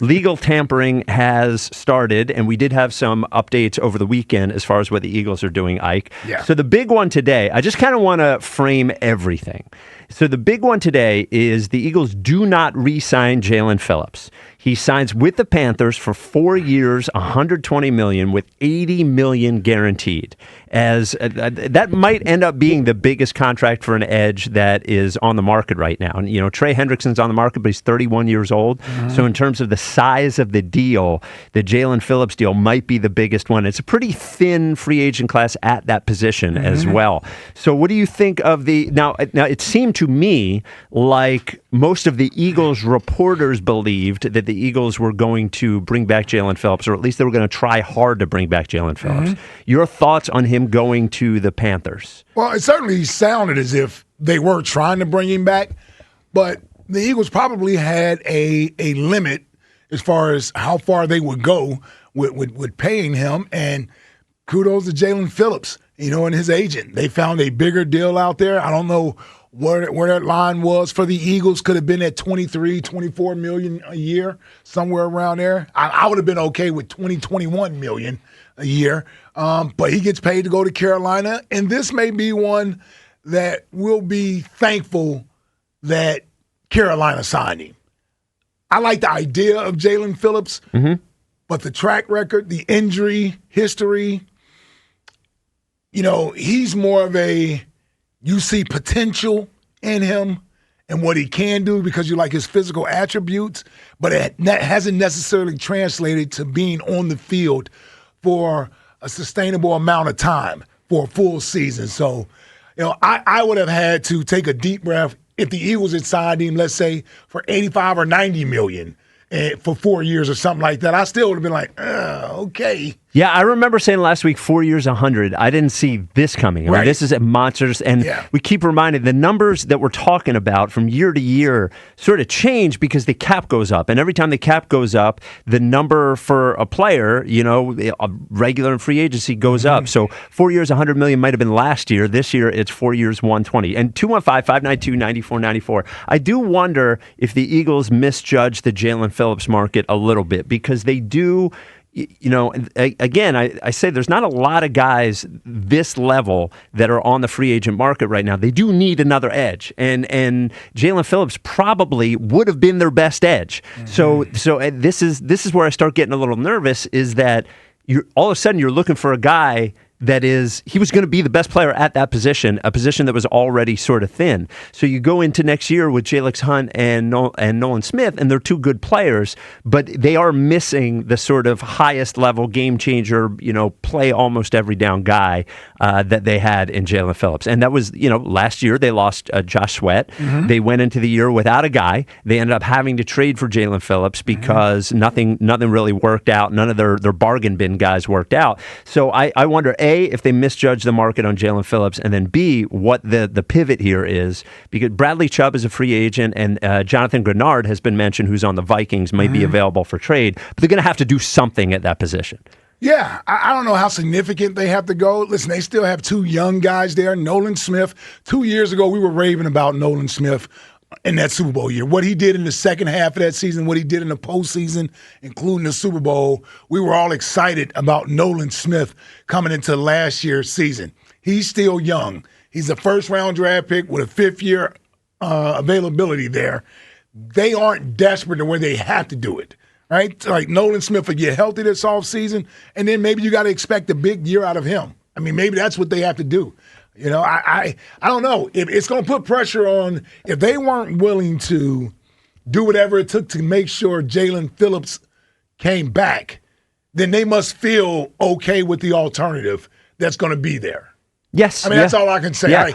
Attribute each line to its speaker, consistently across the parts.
Speaker 1: Legal tampering has started, and we did have some updates over the weekend as far as what the Eagles are doing, Ike.
Speaker 2: Yeah.
Speaker 1: So the big one today, I just kind of want to frame everything. So the big one today is the Eagles do not re-sign Jalen Phillips. He signs with the Panthers for 4 years, $120 million, with $80 million guaranteed. As that might end up being the biggest contract for an edge that is on the market right now. And, you know, Trey Hendrickson's on the market, but he's 31 years old. Mm-hmm. So in terms of the size of the deal, the Jalen Phillips deal might be the biggest one. It's a pretty thin free agent class at that position as well. So what do you think of the now? It seemed to me like most of the Eagles reporters believed that the Eagles were going to bring back Jalen Phillips, or at least they were going to try hard to bring back Jalen Phillips. Your thoughts on him going to the Panthers?
Speaker 2: Well, it certainly sounded as if they were trying to bring him back, but the Eagles probably had a limit as far as how far they would go with paying him. And kudos to Jalen Phillips, you know, and his agent. They found a bigger deal out there. I don't know where that line was for the Eagles. Could have been at 23, 24 million a year, somewhere around there. I would have been okay with 21 million a year. But he gets paid to go to Carolina, and this may be one that we'll be thankful that Carolina signed him. I like the idea of Jalen Phillips, but the track record, the injury history, you know, he's more of you see potential in him and what he can do because you like his physical attributes, but that hasn't necessarily translated to being on the field for a sustainable amount of time for a full season. So, you know, I would have had to take a deep breath if the Eagles had signed him, let's say, for 85 or 90 million for 4 years or something like that. I still would have been like, okay.
Speaker 1: Yeah, I remember saying last week, 4 years, 100. I didn't see this coming. I mean, this is at monsters, and we keep reminding the numbers that we're talking about from year to year sort of change because the cap goes up, and every time the cap goes up, the number for a player, you know, a regular and free agency goes up. So 4 years, 100 million might have been last year. This year, it's 4 years, 120. And 215-592-9494. I do wonder if the Eagles misjudge the Jalen Phillips market a little bit because they do. You know, again, I say there's not a lot of guys this level that are on the free agent market right now. They do need another edge, and Jalen Phillips probably would have been their best edge. So this is where I start getting a little nervous. Is that you're all of a sudden you're looking for a guy he was going to be the best player at that position, a position that was already sort of thin. So you go into next year with Jalen Hunt and Nolan Smith, and they're two good players, but they are missing the sort of highest level game changer, you know, play almost every down guy that they had in Jalen Phillips. And that was, you know, last year they lost Josh Sweat. They went into the year without a guy. They ended up having to trade for Jalen Phillips because nothing really worked out. None of their bargain bin guys worked out. So I wonder, A, if they misjudge the market on Jalen Phillips, and then B, what the pivot here is, because Bradley Chubb is a free agent, and Jonathan Grenard has been mentioned, who's on the Vikings, might be available for trade, but they're going to have to do something at that position.
Speaker 2: Yeah, I don't know how significant they have to go. Listen, they still have two young guys there. Nolan Smith, 2 years ago, we were raving about Nolan Smith in that Super Bowl year. What he did in the second half of that season, what he did in the postseason, including the Super Bowl, we were all excited about Nolan Smith coming into last year's season. He's still young. He's a first-round draft pick with a fifth-year availability there. They aren't desperate to where they have to do it, right? Like Nolan Smith will get healthy this offseason, and then maybe you got to expect a big year out of him. I mean, maybe that's what they have to do. You know, I don't know. It's going to put pressure on if they weren't willing to do whatever it took to make sure Jalen Phillips came back, then they must feel okay with the alternative that's going to be there.
Speaker 1: Yes.
Speaker 2: I mean, that's all I can say.
Speaker 1: Yeah.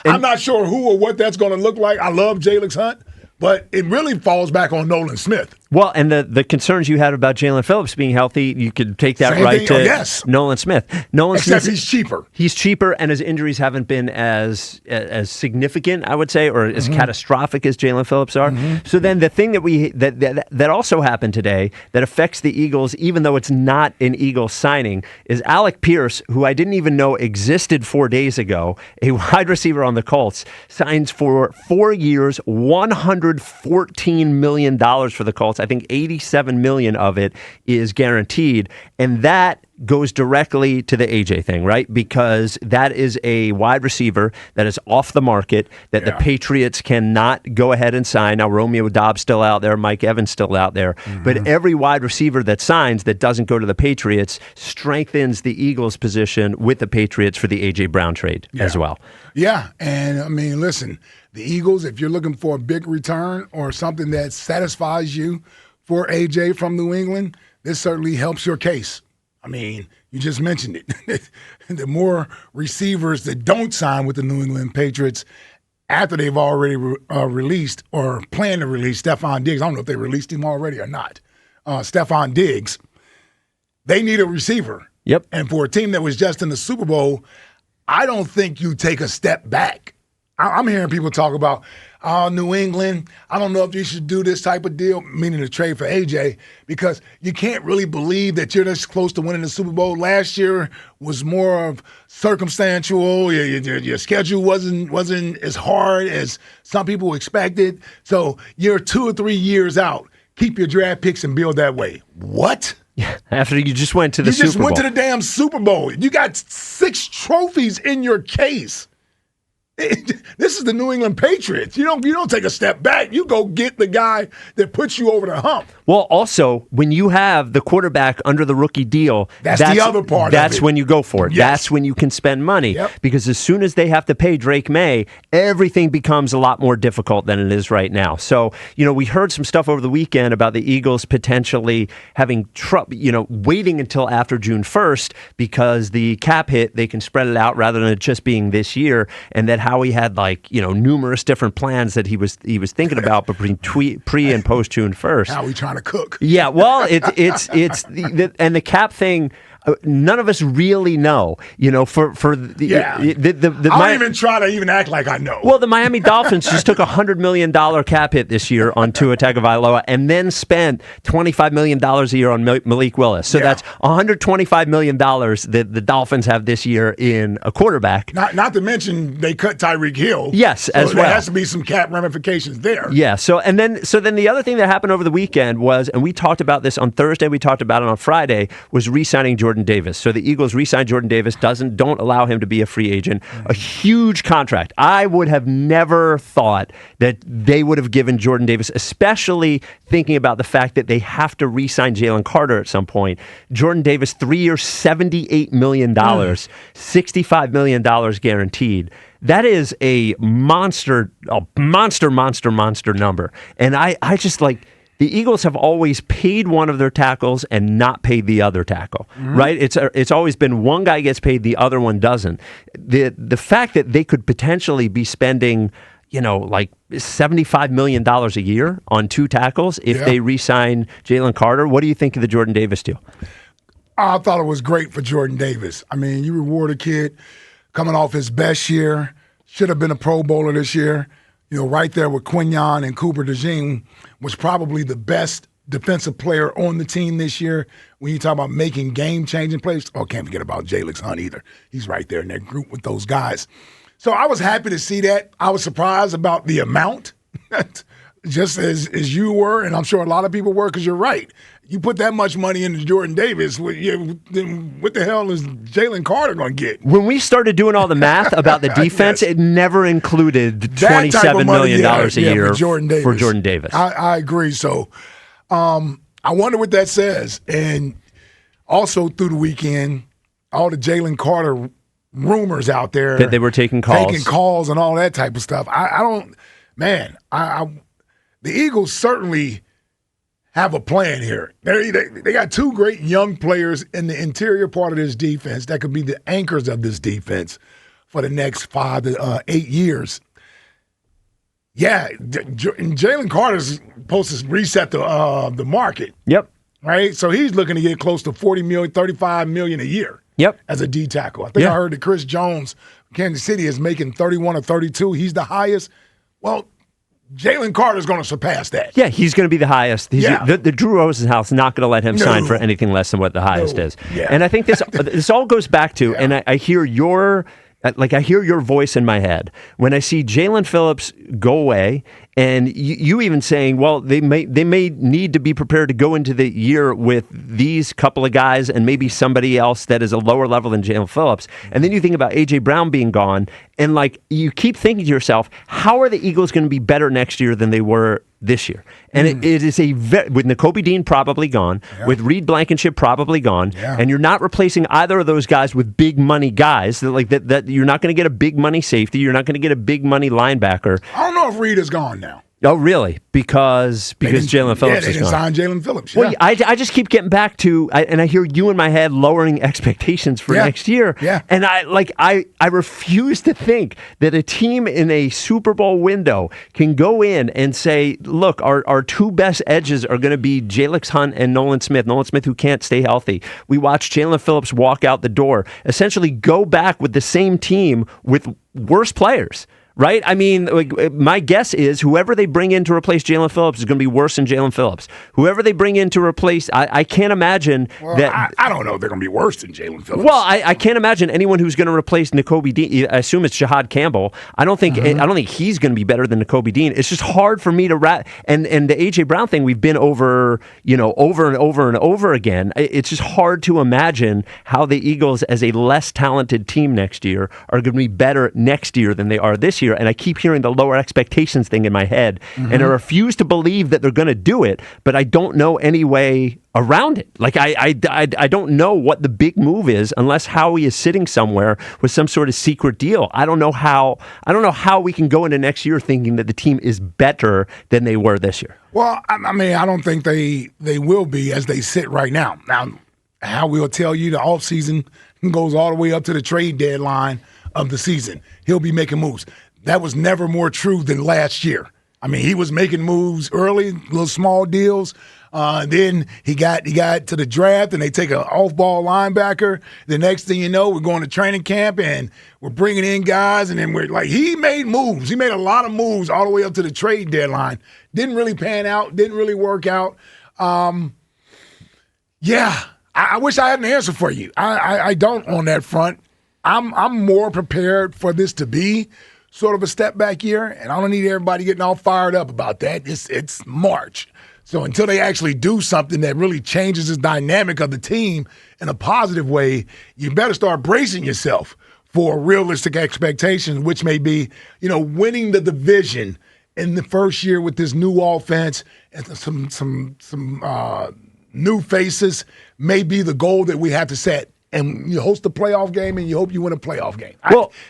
Speaker 2: I'm not sure who or what that's going to look like. I love Jalen Hunt, but it really falls back on Nolan Smith.
Speaker 1: Well, and the concerns you had about Jalen Phillips being healthy, you could take that to Nolan Smith.
Speaker 2: Except he's cheaper.
Speaker 1: He's cheaper, and his injuries haven't been as significant, I would say, or as catastrophic as Jalen Phillips are. So then the thing that also happened today that affects the Eagles, even though it's not an Eagles signing, is Alec Pierce, who I didn't even know existed 4 days ago, a wide receiver on the Colts, signs for 4 years, $114 million for the Colts. I think 87 million of it is guaranteed, and that goes directly to the AJ thing, right? Because that is a wide receiver that is off the market that the Patriots cannot go ahead and sign. Now, Romeo Dobbs still out there, Mike Evans still out there, but every wide receiver that signs that doesn't go to the Patriots strengthens the Eagles' position with the Patriots for the AJ Brown trade as well.
Speaker 2: Yeah, and I mean, listen, the Eagles, if you're looking for a big return or something that satisfies you for AJ from New England, this certainly helps your case. I mean, you just mentioned it. The more receivers that don't sign with the New England Patriots after they've already released or plan to release Stephon Diggs, I don't know if they released him already or not, Stephon Diggs, they need a receiver.
Speaker 1: Yep.
Speaker 2: And for a team that was just in the Super Bowl, I don't think you take a step back. I'm hearing people talk about, New England, I don't know if you should do this type of deal, meaning the trade for AJ, because you can't really believe that you're this close to winning the Super Bowl. Last year was more of circumstantial. Your schedule wasn't as hard as some people expected. So you're 2 or 3 years out. Keep your draft picks and build that way. What?
Speaker 1: After you just went to the Super Bowl.
Speaker 2: You just went to the damn Super Bowl. You got 6 trophies in your case. This is the New England Patriots. You don't take a step back. You go get the guy that puts you over the hump.
Speaker 1: Well, also, when you have the quarterback under the rookie deal,
Speaker 2: that's the other part
Speaker 1: That's
Speaker 2: of it.
Speaker 1: when you go for it.
Speaker 2: Yes.
Speaker 1: That's when you can spend money.
Speaker 2: Yep.
Speaker 1: Because as soon as they have to pay Drake May, everything becomes a lot more difficult than it is right now. So, we heard some stuff over the weekend about the Eagles potentially having trouble, waiting until after June 1st because the cap hit, they can spread it out rather than it just being this year, and that Howie had numerous different plans that he was thinking about between pre and post June 1st.
Speaker 2: Howie trying to cook.
Speaker 1: Yeah, well, it's and the cap thing. None of us really know, I don't
Speaker 2: even try to even act like I know.
Speaker 1: Well, the Miami Dolphins just took a $100 million cap hit this year on Tua Tagovailoa and then spent $25 million a year on Malik Willis. So that's $125 million that the Dolphins have this year in a quarterback.
Speaker 2: Not to mention they cut Tyreek Hill.
Speaker 1: Yes,
Speaker 2: so
Speaker 1: as well.
Speaker 2: There has to be some cap ramifications there.
Speaker 1: Yeah. So then the other thing that happened over the weekend was, and we talked about this on Thursday, we talked about it on Friday, was re-signing Jordan Davis. So the Eagles re-signed Jordan Davis, don't allow him to be a free agent. A huge contract. I would have never thought that they would have given Jordan Davis, especially thinking about the fact that they have to re-sign Jalen Carter at some point. Jordan Davis, 3 years, $78 million, $65 million guaranteed. That is a monster number. And I just the Eagles have always paid one of their tackles and not paid the other tackle, right? It's always been one guy gets paid, the other one doesn't. The fact that they could potentially be spending, $75 million a year on 2 tackles if they re-sign Jalen Carter. What do you think of the Jordan Davis deal?
Speaker 2: I thought it was great for Jordan Davis. I mean, you reward a kid coming off his best year, should have been a Pro Bowler this year. Right there with Quinyon and Cooper DeJean, was probably the best defensive player on the team this year. When you talk about making game-changing plays, can't forget about Jalen Hunt either. He's right there in that group with those guys. So I was happy to see that. I was surprised about the amount, just as you were, and I'm sure a lot of people were, because you're right. You put that much money into Jordan Davis, what the hell is Jalen Carter going to get?
Speaker 1: When we started doing all the math about the defense, it never included $27 million a year for Jordan Davis.
Speaker 2: I agree. So I wonder what that says. And also through the weekend, all the Jalen Carter rumors out there.
Speaker 1: That they were taking calls.
Speaker 2: And all that type of stuff. The Eagles certainly have a plan here. They got 2 great young players in the interior part of this defense that could be the anchors of this defense for the next 5 to 8 years. Yeah, Jalen Carter's supposed to reset the market.
Speaker 1: Yep.
Speaker 2: Right? So he's looking to get close to $40 million, $35 million a year.
Speaker 1: Yep.
Speaker 2: As a D tackle. I think I heard that Chris Jones, Kansas City, is making 31 or 32. He's the highest. Well, Jalen Carter's going to surpass that.
Speaker 1: Yeah, he's going to be the highest. The Drew Rosenhaus not going to let him sign for anything less than what the highest is.
Speaker 2: Yeah.
Speaker 1: And I think this all goes back to, and I hear your like I hear your voice in my head when I see Jalen Phillips go away, and you even saying, well, they may need to be prepared to go into the year with these couple of guys and maybe somebody else that is a lower level than Jalen Phillips. And then you think about A.J. Brown being gone, and like you keep thinking to yourself, how are the Eagles going to be better next year than they were this year? And it is with Nakobe Dean probably gone, with Reed Blankenship probably gone, and you're not replacing either of those guys with big money guys. That you're not going to get a big money safety. You're not going to get a big money linebacker.
Speaker 2: I don't know if Reed is gone now.
Speaker 1: Oh, really? Because Jalen Phillips is gone.
Speaker 2: Yeah, they didn't sign Jalen Phillips.
Speaker 1: Well, I just keep getting back to, and I hear you in my head lowering expectations for next year.
Speaker 2: Yeah.
Speaker 1: And I refuse to think that a team in a Super Bowl window can go in and say, look, our two best edges are going to be Jalix Hunt and Nolan Smith. Nolan Smith, who can't stay healthy. We watched Jalen Phillips walk out the door. Essentially go back with the same team with worse players. Right? I mean, like, my guess is whoever they bring in to replace Jalen Phillips is going to be worse than Jalen Phillips. Whoever they bring in to replace, I can't imagine that.
Speaker 2: I don't know if they're going to be worse than Jalen Phillips.
Speaker 1: Well, I can't imagine anyone who's going to replace Nakobe Dean. I assume it's Jahad Campbell. I don't think he's going to be better than Nakobe Dean. It's just hard for me to wrap. And the A.J. Brown thing we've been over, over and over and over again. It's just hard to imagine how the Eagles, as a less talented team next year, are going to be better next year than they are this year. And I keep hearing the lower expectations thing in my head, and I refuse to believe that they're going to do it, but I don't know any way around it. Like I don't know what the big move is unless Howie is sitting somewhere with some sort of secret deal. I don't know how we can go into next year thinking that the team is better than they were this year.
Speaker 2: Well, I mean, I don't think they will be as they sit right now. Now, Howie will tell you the offseason goes all the way up to the trade deadline of the season. He'll be making moves. That was never more true than last year. I mean, he was making moves early, little small deals. Then he got to the draft, and they take an off-ball linebacker. The next thing you know, we're going to training camp, and we're bringing in guys, and then we're like, he made moves. He made a lot of moves all the way up to the trade deadline. Didn't really pan out. Didn't really work out. I wish I had an answer for you. I don't on that front. I'm more prepared for this to be sort of a step back year, and I don't need everybody getting all fired up about that. It's March. So until they actually do something that really changes the dynamic of the team in a positive way, you better start bracing yourself for realistic expectations, which may be, winning the division in the first year with this new offense and some new faces may be the goal that we have to set. And you host a playoff game, and you hope you win a playoff game.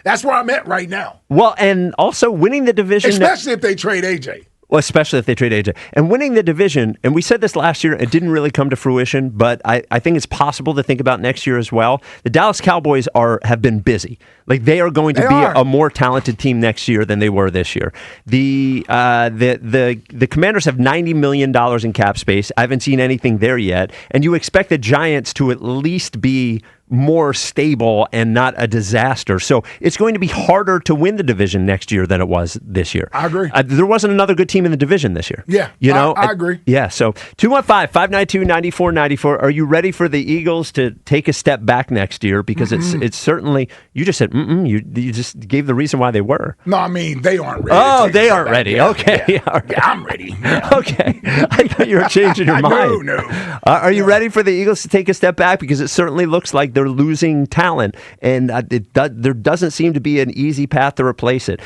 Speaker 2: That's where I'm at right now.
Speaker 1: Well, and also winning the division.
Speaker 2: Especially if they trade A.J.
Speaker 1: Well, especially if they trade A.J. And winning the division, and we said this last year, it didn't really come to fruition, but I think it's possible to think about next year as well. The Dallas Cowboys have been busy. Like, they are going to be a more talented team next year than they were this year. The Commanders have $90 million in cap space. I haven't seen anything there yet. And you expect the Giants to at least be more stable and not a disaster. So it's going to be harder to win the division next year than it was this year.
Speaker 2: I agree.
Speaker 1: There wasn't another good team in the division this year.
Speaker 2: Yeah, I agree.
Speaker 1: Yeah, so 215-592-9494. Are you ready for the Eagles to take a step back next year? Because it's certainly, you just said, you just gave the reason why they were.
Speaker 2: No, I mean, they aren't ready.
Speaker 1: Oh, they aren't ready.
Speaker 2: Yeah,
Speaker 1: okay.
Speaker 2: Yeah, I'm ready. Yeah.
Speaker 1: Okay. I thought you were changing your mind.
Speaker 2: No.
Speaker 1: Are you ready for the Eagles to take a step back? Because it certainly looks like they're losing talent, and there doesn't seem to be an easy path to replace it.